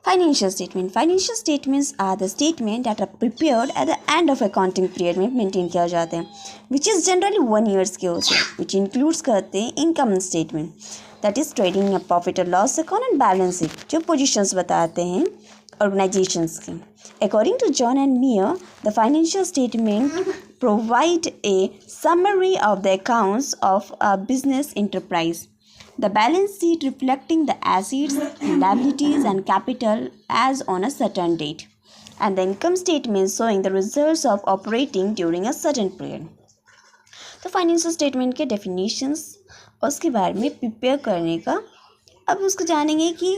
Financial statement. Financial statements are the statement that are prepared at the end of accounting period में maintain किया जाते हैं, which is generally 1 years के होते हैं, which includes करते हैं income statement, that is trading a profit or loss account and balance sheet, जो positions बताते हैं organizations की. According to John and Meyer, the financial statement provide a summary of the accounts of a business enterprise. The balance sheet reflecting the assets, liabilities and capital as on a certain date, and the income statement showing the results of operating during a certain period. तो financial statement के definitions और उसके बारे में prepare करने का अब उसको जानेंगे कि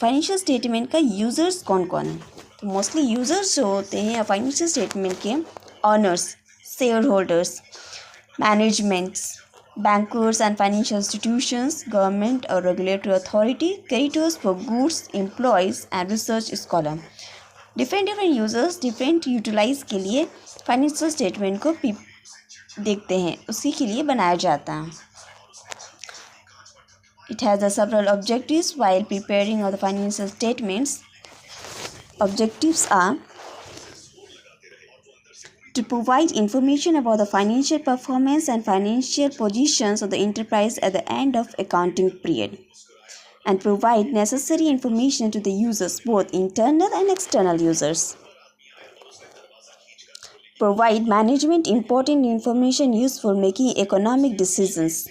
फाइनेंशियल स्टेटमेंट का यूज़र्स कौन कौन है. तो मोस्टली यूज़र्स जो होते हैं फाइनेंशियल स्टेटमेंट के honours, share holders, managements, bankers and financial institutions, government or regulatory authority, creditors for goods, employees and research scholar. Different users different utilize के लिए फाइनेंशियल स्टेटमेंट को देखते हैं, उसी के लिए बनाया जाता है. It has several objectives while preparing of the financial statements. Objectives are to provide information about the financial performance and financial positions of the enterprise at the end of accounting period, and provide necessary information to the users, both internal and external users. Provide management important information used for making economic decisions.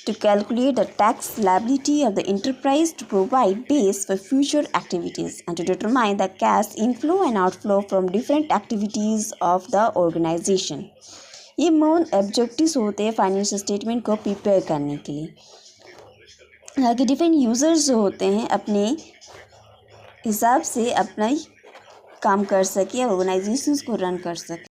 To calculate the tax liability of the enterprise, to provide base for future activities, and to determine the cash inflow and outflow from different activities of the organization. ये main objectives होते हैं financial statement को prepare करने के लिए, ताकि different users जो होते हैं अपने हिसाब से अपना काम कर सके, ऑर्गेनाइजेशंस को रन कर सके.